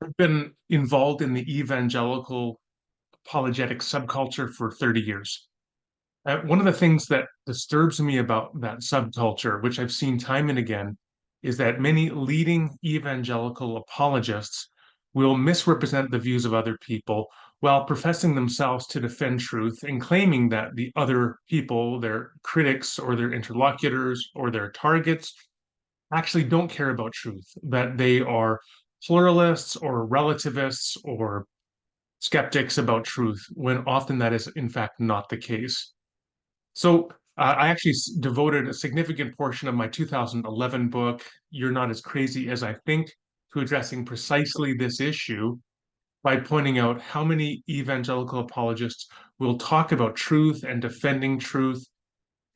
I've been involved in the evangelical apologetic subculture for 30 years. One of the things that disturbs me about that subculture, which I've seen time and again, is that many leading evangelical apologists will misrepresent the views of other people while professing themselves to defend truth and claiming that the other people, their critics or their interlocutors or their targets, actually don't care about truth, that they are pluralists or relativists or skeptics about truth, when often that is, in fact, not the case. So I actually devoted a significant portion of my 2011 book, You're Not as Crazy as I Think, to addressing precisely this issue by pointing out how many evangelical apologists will talk about truth and defending truth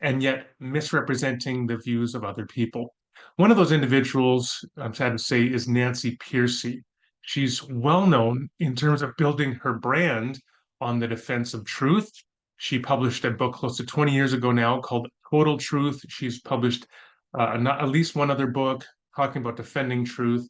and yet misrepresenting the views of other people. One of those individuals, I'm sad to say, is Nancy Pearcey. She's well known in terms of building her brand on the defense of truth. She published a book close to 20 years ago now called Total Truth. She's published not, at least one other book talking about defending truth.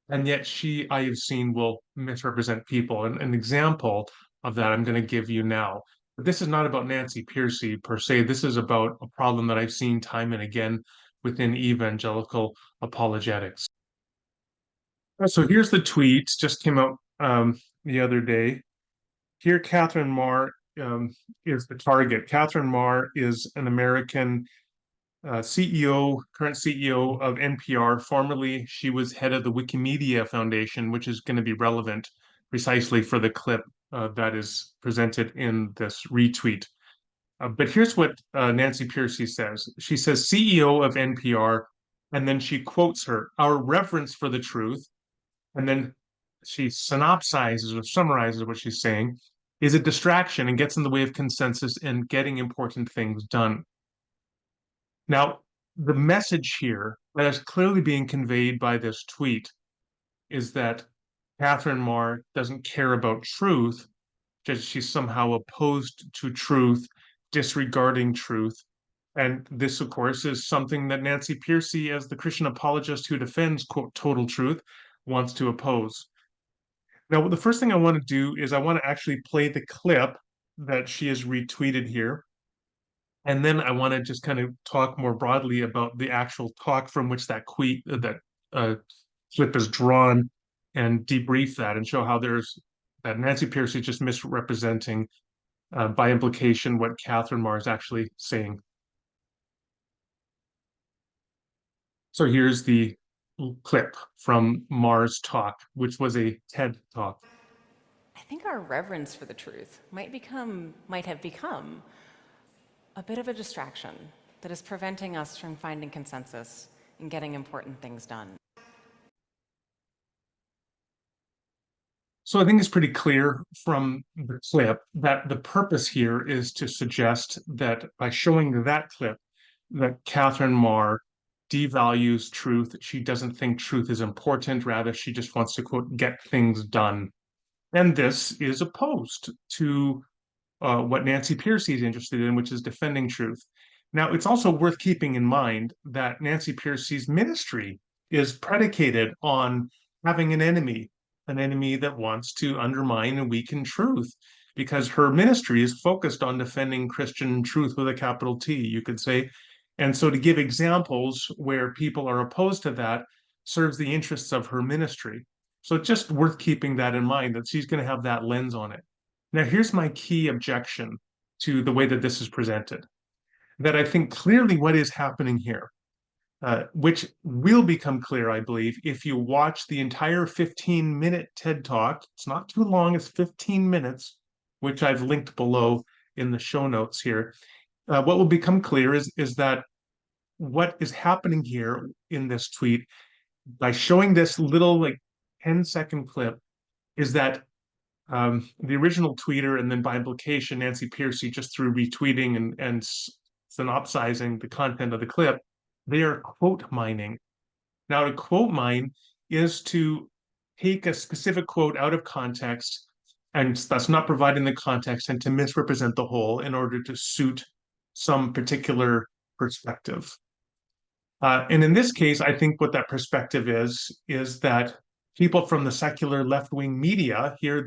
And yet she, I have seen, will misrepresent people. And an example of that I'm going to give you now. But this is not about Nancy Pearcey per se. This is about a problem that I've seen time and again within evangelical apologetics. So here's the tweet, just came out the other day. Here, Katherine Maher is the target. Katherine Maher is an American CEO, current CEO of NPR. Formerly, she was head of the Wikimedia Foundation, which is going to be relevant precisely for the clip that is presented in this retweet. But here's what Nancy Pearcey says. She says, CEO of NPR, and then she quotes her, our reverence for the truth, and then she synopsizes or summarizes what she's saying, is a distraction and gets in the way of consensus and getting important things done. Now, the message here that is clearly being conveyed by this tweet is that Katherine Maher doesn't care about truth, that she's somehow opposed to truth, disregarding truth. And this, of course, is something that Nancy Pearcey, as the Christian apologist who defends, quote, total truth, wants to oppose. Now, the first thing I want to do is I want to actually play the clip that she has retweeted here. And then I want to just kind of talk more broadly about the actual talk from which that clip is drawn and debrief that and show how there's that Nancy Pearcey just misrepresenting by implication what Katherine Maher is actually saying. So here's the clip from Maher's talk, which was a TED talk. I think our reverence for the truth might have become a bit of a distraction that is preventing us from finding consensus and getting important things done. So I think it's pretty clear from the clip that the purpose here is to suggest that by showing that clip, that Katherine Maher devalues truth. She doesn't think truth is important. Rather, she just wants to, quote, get things done. And this is opposed to what Nancy Pearcey is interested in, which is defending truth. Now, it's also worth keeping in mind that Nancy Pearcey's ministry is predicated on having an enemy that wants to undermine and weaken truth, because her ministry is focused on defending Christian truth with a capital T, you could say. And so to give examples where people are opposed to that serves the interests of her ministry. So just worth keeping that in mind, that she's going to have that lens on it. Now, here's my key objection to the way that this is presented, that I think clearly what is happening here, which will become clear, I believe, if you watch the entire 15-minute TED Talk. It's not too long, it's 15 minutes, which I've linked below in the show notes here. What will become clear is that what is happening here in this tweet, by showing this little like 10-second clip, is that the original tweeter, and then by implication, Nancy Pearcey, just through retweeting and synopsizing the content of the clip, they are quote mining. Now, to quote mine is to take a specific quote out of context, and that's not providing the context, and to misrepresent the whole in order to suit some particular perspective. And in this case, I think what that perspective is that people from the secular left-wing media here,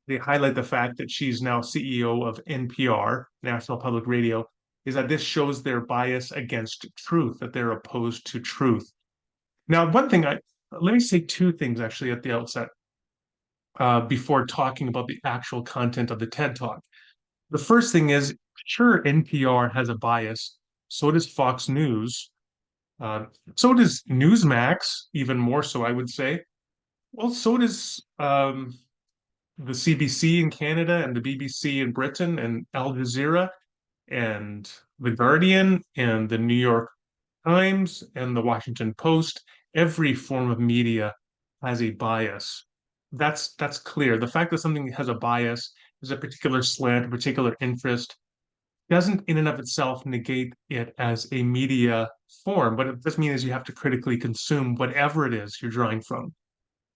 they highlight the fact that she's now CEO of NPR, National Public Radio, is that this shows their bias against truth, that they're opposed to truth. Now, let me say two things actually at the outset before talking about the actual content of the TED Talk. The first thing is, sure, NPR has a bias. So does Fox News. Uh, so does Newsmax, even more so, I would say. Well, so does the CBC in Canada and the BBC in Britain and Al Jazeera and The Guardian and the New York Times and the Washington Post. Every form of media has a bias. That's clear. The fact that something has a bias, is a particular slant, a particular interest, doesn't in and of itself negate it as a media form. What it does mean is you have to critically consume whatever it is you're drawing from.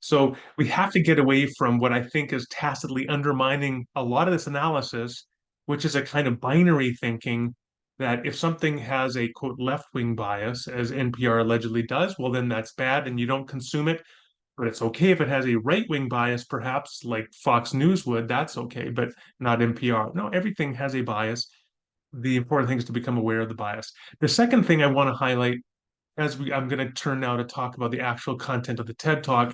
So we have to get away from what I think is tacitly undermining a lot of this analysis, which is a kind of binary thinking that if something has a quote left-wing bias, as NPR allegedly does, well, then that's bad and you don't consume it. But it's okay if it has a right-wing bias, perhaps like Fox News would, that's okay, but not NPR. No, everything has a bias. The important thing is to become aware of the bias. The second thing I want to highlight, I'm going to turn now to talk about the actual content of the TED Talk,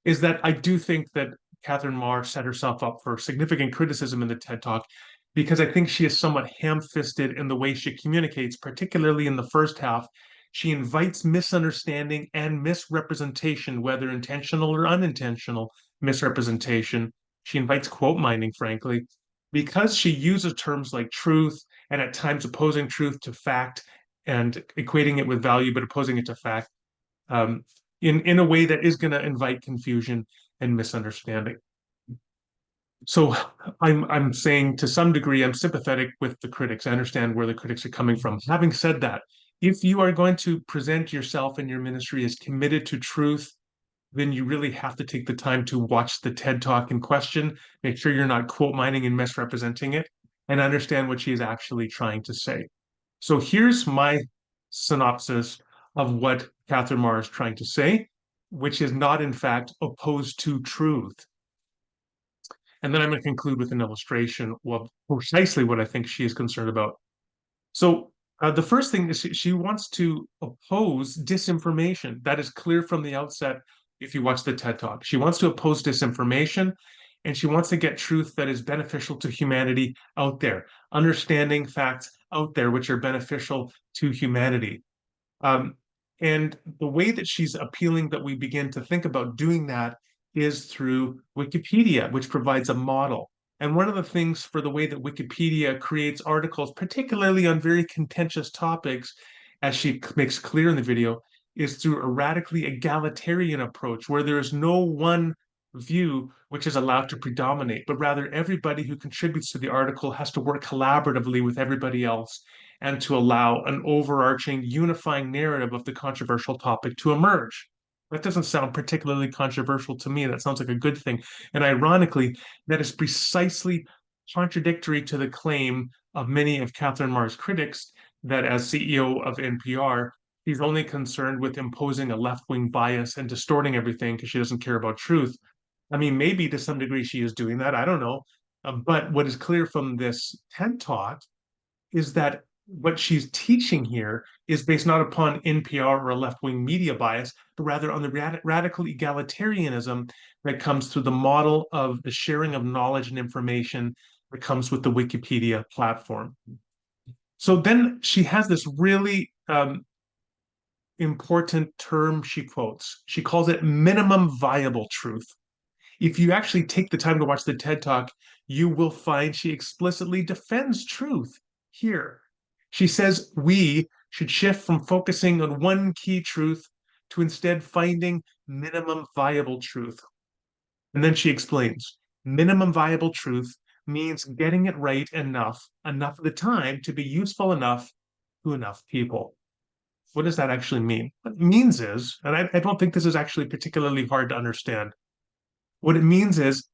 is that I do think that Katherine Maher set herself up for significant criticism in the TED Talk because I think she is somewhat ham-fisted in the way she communicates, particularly in the first half. She invites misunderstanding and misrepresentation, whether intentional or unintentional misrepresentation. She invites quote mining, frankly, because she uses terms like truth and at times opposing truth to fact and equating it with value, but opposing it to fact. Um, in a way that is going to invite confusion and misunderstanding. So I'm saying to some degree I'm sympathetic with the critics. I understand where the critics are coming from. Having said that, if you are going to present yourself and your ministry as committed to truth, then you really have to take the time to watch the TED Talk in question, make sure you're not quote mining and misrepresenting it, and understand what she is actually trying to say. So here's my synopsis of what Katherine Maher is trying to say, which is not, in fact, opposed to truth. And then I'm going to conclude with an illustration of precisely what I think she is concerned about. So the first thing is she wants to oppose disinformation. That is clear from the outset if you watch the TED Talk. She wants to oppose disinformation and she wants to get truth that is beneficial to humanity out there, understanding facts out there which are beneficial to humanity. Um, and the way that she's appealing that we begin to think about doing that is through Wikipedia, which provides a model. And one of the things for the way that Wikipedia creates articles, particularly on very contentious topics, as she makes clear in the video, is through a radically egalitarian approach where there is no one view which is allowed to predominate, but rather everybody who contributes to the article has to work collaboratively with everybody else and to allow an overarching unifying narrative of the controversial topic to emerge. That doesn't sound particularly controversial to me. That sounds like a good thing. And ironically, that is precisely contradictory to the claim of many of Katherine Maher's critics that as CEO of NPR, she's only concerned with imposing a left-wing bias and distorting everything because she doesn't care about truth. I mean, maybe to some degree she is doing that. I don't know. But what is clear from this TED Talk is that what she's teaching here is based not upon NPR or a left-wing media bias, but rather on the radical egalitarianism that comes through the model of the sharing of knowledge and information that comes with the Wikipedia platform. So then she has this really important term she quotes. She calls it minimum viable truth. If you actually take the time to watch the TED Talk, you will find she explicitly defends truth here. She says we should shift from focusing on one key truth to instead finding minimum viable truth. And then she explains minimum viable truth means getting it right enough of the time to be useful enough to enough people. What does that actually mean? What it means is, and I don't think this is actually particularly hard to understand. What it means is,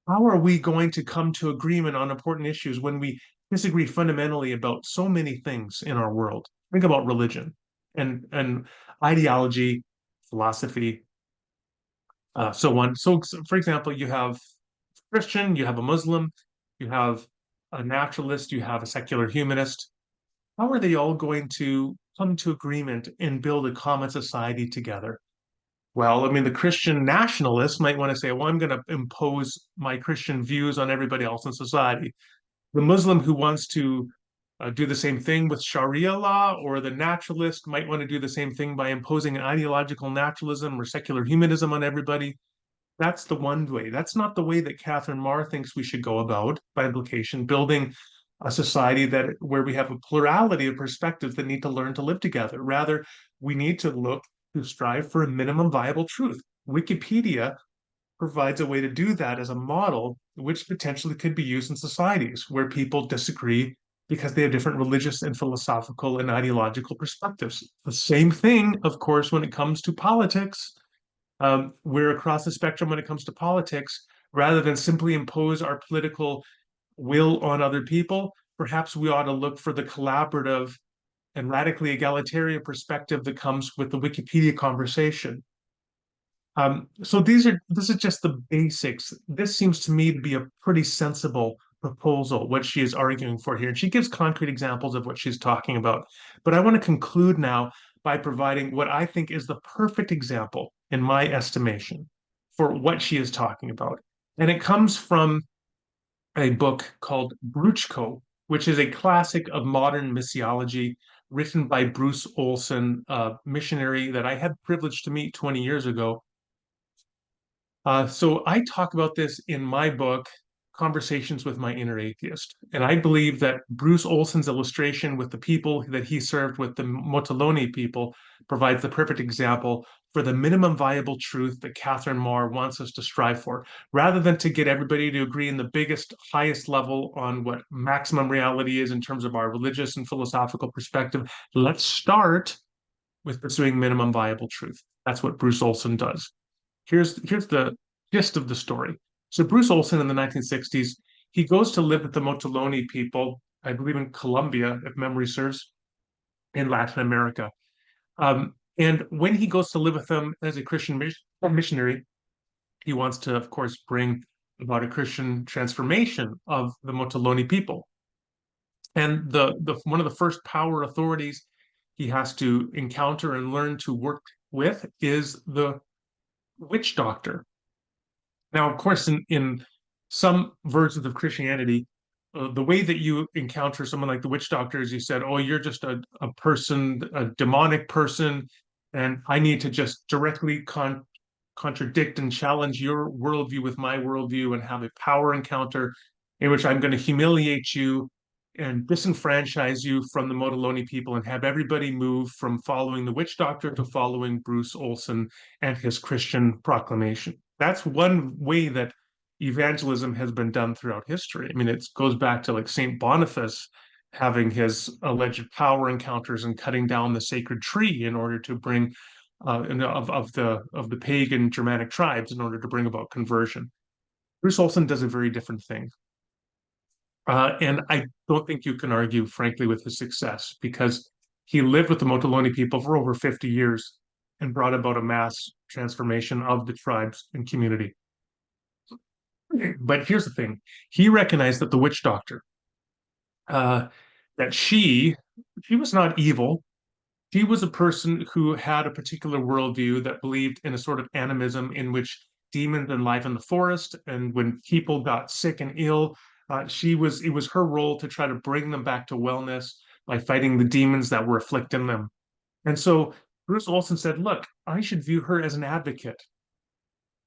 how are we going to come to agreement on important issues when we disagree fundamentally about so many things in our world? Think about religion and ideology, philosophy. so on. So, for example, you have Christian, you have a Muslim, you have a naturalist, you have a secular humanist. How are they all going to come to agreement and build a common society together? Well, I mean, the Christian nationalists might want to say, well, I'm going to impose my Christian views on everybody else in society. The Muslim who wants to do the same thing with Sharia law, or the naturalist might want to do the same thing by imposing an ideological naturalism or secular humanism on everybody. That's the one way. That's not the way that Catherine Maher thinks we should go about, by implication, building a society that where we have a plurality of perspectives that need to learn to live together. Rather, we need to look to strive for a minimum viable truth. Wikipedia provides a way to do that as a model, which potentially could be used in societies where people disagree because they have different religious and philosophical and ideological perspectives. The same thing, of course, when it comes to politics. We're across the spectrum when it comes to politics. Rather than simply impose our political will on other people, perhaps we ought to look for the collaborative and radically egalitarian perspective that comes with the Wikipedia conversation. So this is just the basics. This seems to me to be a pretty sensible proposal, what she is arguing for here. And she gives concrete examples of what she's talking about. But I want to conclude now by providing what I think is the perfect example, in my estimation, for what she is talking about. And it comes from a book called Bruchko, which is a classic of modern missiology, written by Bruce Olson, a missionary that I had the privilege to meet 20 years ago. So I talk about this in my book, Conversations with My Inner Atheist. And I believe that Bruce Olson's illustration with the people that he served with, the Mottoloni people, provides the perfect example for the minimum viable truth that Catherine Maher wants us to strive for. Rather than to get everybody to agree in the biggest, highest level on what maximum reality is in terms of our religious and philosophical perspective, let's start with pursuing minimum viable truth. That's what Bruce Olson does. Here's the gist of the story. So Bruce Olson in the 1960s, he goes to live with the Mottoloni people, I believe in Colombia, if memory serves, in Latin America. And when he goes to live with them as a Christian missionary, he wants to, of course, bring about a Christian transformation of the Mottoloni people. And the one of the first power authorities he has to encounter and learn to work with is the witch doctor. Now, of course, in some versions of Christianity, the way that you encounter someone like the witch doctor is you said, oh, you're just a person, a demonic person, and I need to just directly contradict and challenge your worldview with my worldview and have a power encounter in which I'm going to humiliate you and disenfranchise you from the Mottoloni people and have everybody move from following the witch doctor to following Bruce Olson and his Christian proclamation. That's one way that evangelism has been done throughout history. I mean, it goes back to like Saint Boniface having his alleged power encounters and cutting down the sacred tree in order to bring of the pagan Germanic tribes in order to bring about conversion. Bruce Olson does a very different thing. And I don't think you can argue, frankly, with his success because he lived with the Mottoloni people for over 50 years and brought about a mass transformation of the tribes and community. But here's the thing. He recognized that the witch doctor, uh, that she was not evil. She was a person who had a particular worldview that believed in a sort of animism in which demons enliven the forest, and when people got sick and ill, it was her role to try to bring them back to wellness by fighting the demons that were afflicting them. And so Bruce Olson said, "Look, I should view her as an advocate,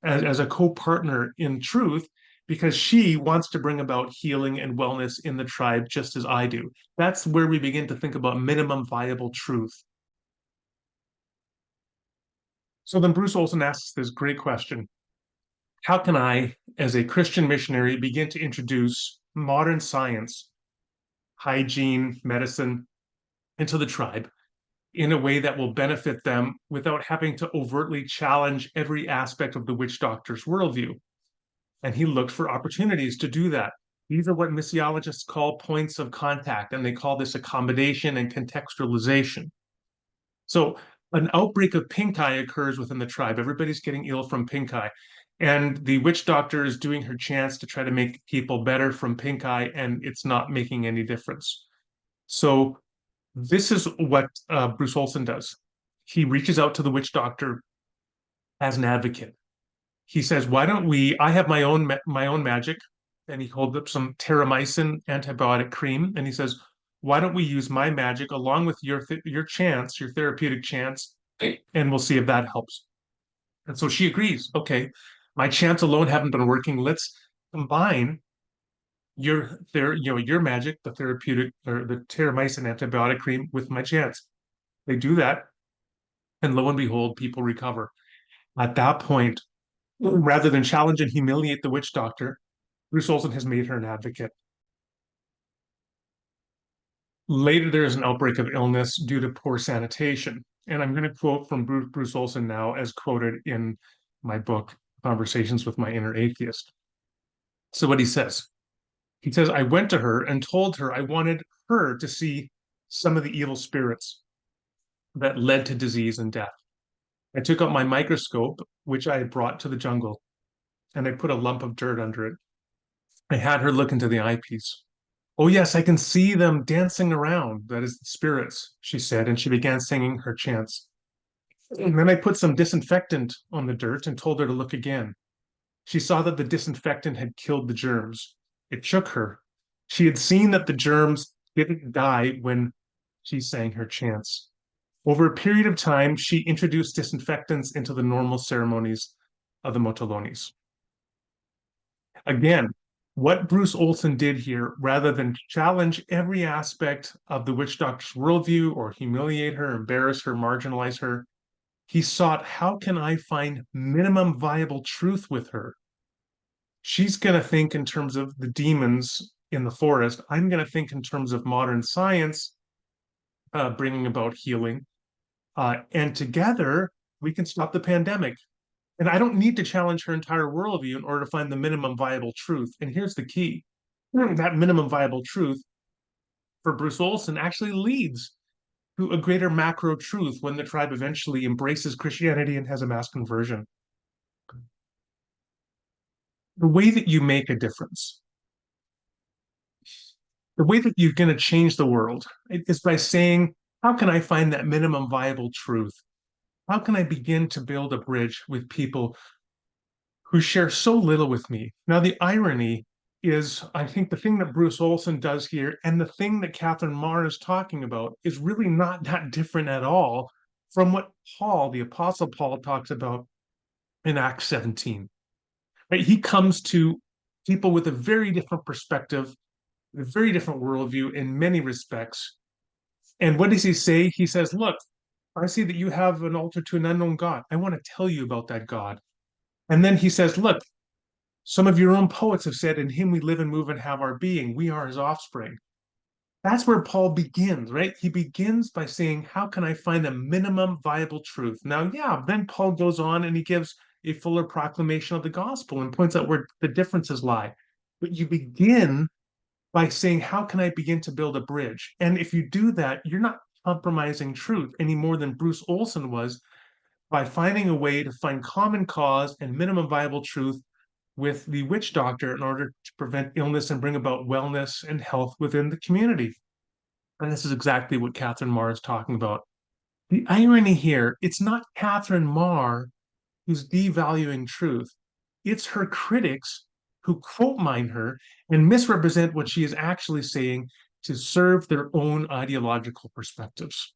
as a co-partner in truth." Because she wants to bring about healing and wellness in the tribe just as I do. That's where we begin to think about minimum viable truth. So then Bruce Olson asks this great question. How can I, as a Christian missionary, begin to introduce modern science, hygiene, medicine into the tribe in a way that will benefit them without having to overtly challenge every aspect of the witch doctor's worldview? And he looked for opportunities to do that. These are what missiologists call points of contact, and they call this accommodation and contextualization. So an outbreak of pink eye occurs within the tribe. Everybody's getting ill from pink eye. And the witch doctor is doing her chance to try to make people better from pink eye, and it's not making any difference. So this is what Bruce Olson does. He reaches out to the witch doctor as an advocate. He says, "Why don't we? I have my own magic," and he holds up some terramycin antibiotic cream, and he says, "Why don't we use my magic along with your chance, your therapeutic chance, and we'll see if that helps." And so she agrees. Okay, my chants alone haven't been working. Let's combine your magic, the therapeutic or the terramycin antibiotic cream with my chants. They do that, and lo and behold, people recover. At that point, rather than challenge and humiliate the witch doctor, Bruce Olson has made her an advocate. Later, there is an outbreak of illness due to poor sanitation. And I'm going to quote from Bruce Olson now, as quoted in my book, Conversations with My Inner Atheist. So, what he says, "I went to her and told her I wanted her to see some of the evil spirits that led to disease and death. I took out my microscope, which I had brought to the jungle, and I put a lump of dirt under it. I had her look into the eyepiece. 'Oh, yes, I can see them dancing around. That is the spirits,' she said, and she began singing her chants. And then I put some disinfectant on the dirt and told her to look again. She saw that the disinfectant had killed the germs. It shook her. She had seen that the germs didn't die when she sang her chants. Over a period of time, she introduced disinfectants into the normal ceremonies of the Motolonis." Again, what Bruce Olson did here, rather than challenge every aspect of the witch doctor's worldview or humiliate her, embarrass her, marginalize her, he sought, how can I find minimum viable truth with her? She's going to think in terms of the demons in the forest. I'm going to think in terms of modern science bringing about healing. And together, we can stop the pandemic. And I don't need to challenge her entire worldview in order to find the minimum viable truth. And here's the key: that minimum viable truth for Bruce Olson actually leads to a greater macro truth when the tribe eventually embraces Christianity and has a mass conversion. The way that you make a difference, the way that you're going to change the world is by saying, how can I find that minimum viable truth? How can I begin to build a bridge with people who share so little with me? Now, the irony is, I think the thing that Bruce Olson does here and the thing that Katherine Maher is talking about is really not that different at all from what Paul, the Apostle Paul, talks about in Acts 17. Right? He comes to people with a very different perspective, a very different worldview in many respects. And what does he say? He says, "Look, I see that you have an altar to an unknown God. I want to tell you about that God." And then he says, "Look, some of your own poets have said, 'In him we live and move and have our being. We are his offspring.'" That's where Paul begins, right? He begins by saying, how can I find a minimum viable truth? Now, yeah, then Paul goes on and he gives a fuller proclamation of the gospel and points out where the differences lie. But you begin by saying, how can I begin to build a bridge? And if you do that, you're not compromising truth any more than Bruce Olson was by finding a way to find common cause and minimum viable truth with the witch doctor in order to prevent illness and bring about wellness and health within the community. And this is exactly what Katherine Maher is talking about. The irony here, it's not Katherine Maher who's devaluing truth. It's her critics who quote mine her and misrepresent what she is actually saying to serve their own ideological perspectives.